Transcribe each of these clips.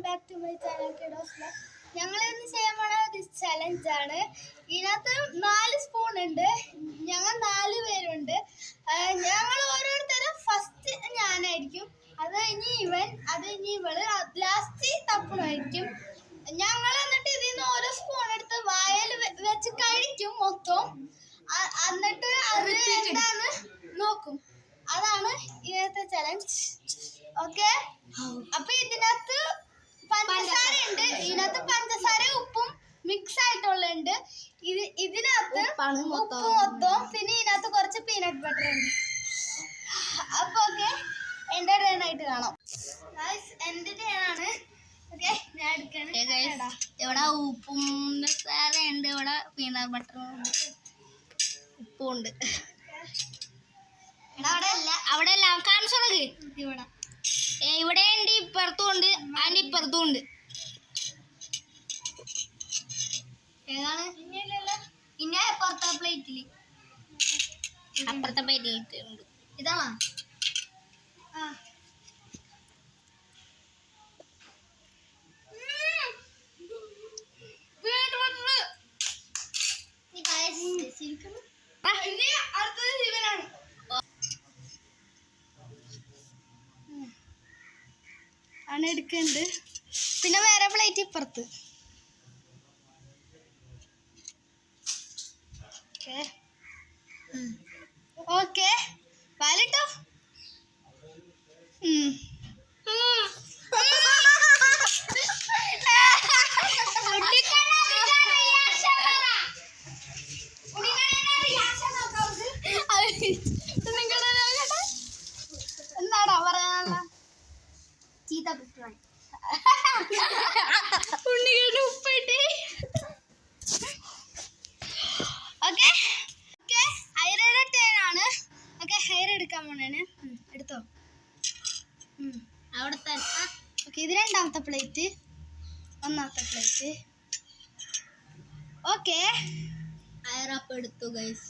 Back to my channel kiddos. ഞങ്ങൾ ഇന്ന് ചെയ്യാൻ പോണ ഒരു ചലഞ്ചാണ്. ഇതിനകത്ത് 4 സ്പൂൺ ഉണ്ട്. ഞങ്ങൾ 4 പേരുണ്ട്. ഞങ്ങൾ ഓരോരുത്തരും ഫസ്റ്റ് ഞാനായിരിക്കും, അത് കഴിഞ്ഞ് ഇവൻ, അത് കഴിഞ്ഞ് ഇവള്, ലാസ്റ്റ് തപ്പണമായിരിക്കും. ഞങ്ങൾ എന്നിട്ട് ഇതിൽ നിന്ന് ഓരോ സ്പൂൺ എടുത്ത് വായൽ വെച്ച് കഴിക്കും മൊത്തം. എന്നിട്ട് അത് എന്താണ് നോക്കും. അതാണ് ഇന്നത്തെ ചലഞ്ച്. ഓക്കെ, അപ്പൊ ഇതിനകത്ത് പഞ്ചസാര ഉണ്ട്. ഇതിനകത്ത് പഞ്ചസാര ഉപ്പും മിക്സ് ആയിട്ടുള്ളുണ്ട്. ഇതിനകത്ത് ഉപ്പ് മൊത്തം, പിന്നെ ഇതിനകത്ത് കുറച്ച് പീനട്ട് ബട്ടർ ഉണ്ട്. അപ്പൊ ഓക്കെ, എന്റെ ടേൺ ആയിട്ട് കാണാം. എന്റെ ടേൺ ആണ്. ഓക്കെ, ഞാൻ എടുക്കണം. ഇവിടെ ഉപ്പും ഉണ്ട്, ഇവിടെ പീനട്ട് ബട്ടറും ഉണ്ട്, ഉപ്പും ഉണ്ട്. അവിടെ എല്ലാം കാണിച്ചത് ഇവിടെ ഉണ്ട്, ഇപ്പുറത്തും ഉണ്ട്, അതിന്റെ ഇപ്പുറത്തും ഉണ്ട്. ഏതാണ്? പിന്നെ പുറത്തെ പ്ലേറ്റില്, അപ്പുറത്തെ പ്ലേറ്റിൽ ഉണ്ട്. ഇതാണോ? ആണ് എടുക്കുന്നുണ്ട്. പിന്നെ വേറെ പ്ലേറ്റ് ഇപ്പുറത്ത്. ഓക്കെ, വാലിട്ടോ. എന്താടാ പറയാനുള്ള ചീത്ത ഉണ്ണികളുടെ ഉപ്പിട്ട്. ഓക്കെ ഓക്കെ, ഹൈറയുടെ ടേണാണ്. ഓക്കെ, ഹൈറ എടുക്കാൻ പോണേന്. എടുത്തോ. അവിടുത്തെ ഓക്കെ, ഇത് രണ്ടാമത്തെ പ്ലേറ്റ്, ഒന്നാമത്തെ പ്ലേറ്റ്. ഓക്കെ, അയറപ്പ് എടുത്തു ഗൈസ്.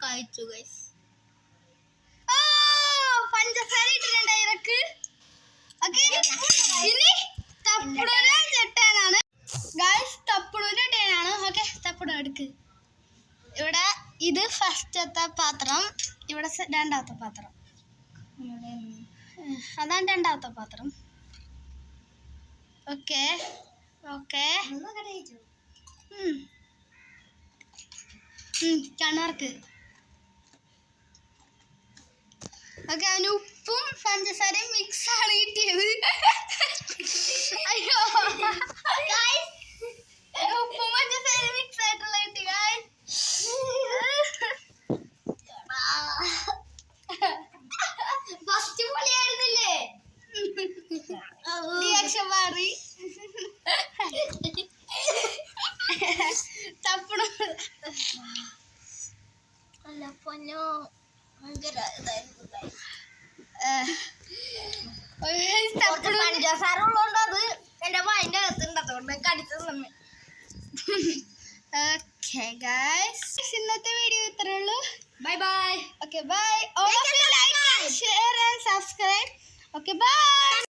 കഴിച്ചു ഗൈസ്. ഓ, പഞ്ചസാര ഇട്ടിട്ടുണ്ട് അയറക്ക്. ഓക്കെ, ഇനി തപ്പുടൂരെ ചെട്ടാനാണ് ഗൈസ്. തപ്പുടൂരെ ടേനാണ്. ഓക്കെ, തപ്പുട എടുക്ക്. ഇവിടെ ഇത് ഫസ്റ്റത്തെ പാത്രം, ഇവിടെ രണ്ടാമത്തെ പാത്രം. അതാണ് രണ്ടാമത്തെ പാത്രം. Okay okay, കണ്ണാർക്ക്. ഓക്കെ, അതിന് ഉപ്പും പഞ്ചസാരയും മിക്സ് ആണ് കിട്ടിയത്. അയ്യോ, ഉപ്പും പഞ്ചസാരയും മിക്സ് ആയിട്ടുള്ള കിട്ടി. ഫസ്റ്റ് പൊളിയായിരുന്നില്ലേ? റിയാക്ഷൻ മാറി. തപ്പണം. അല്ല പൊന്നോ, ഭയങ്കര പഞ്ചസാര ഉള്ളതുകൊണ്ട് അത് എന്റെ വായിന്റെ അകത്തുണ്ട്, അതുകൊണ്ട് കടിച്ചത് തന്നെ. ഓക്കെ ഗൈസ്, ഇന്നത്തെ വീഡിയോ ഇത്രേ ഉള്ളൂ. Bye bye. Okay, bye. All of you like and share and subscribe. Okay, bye.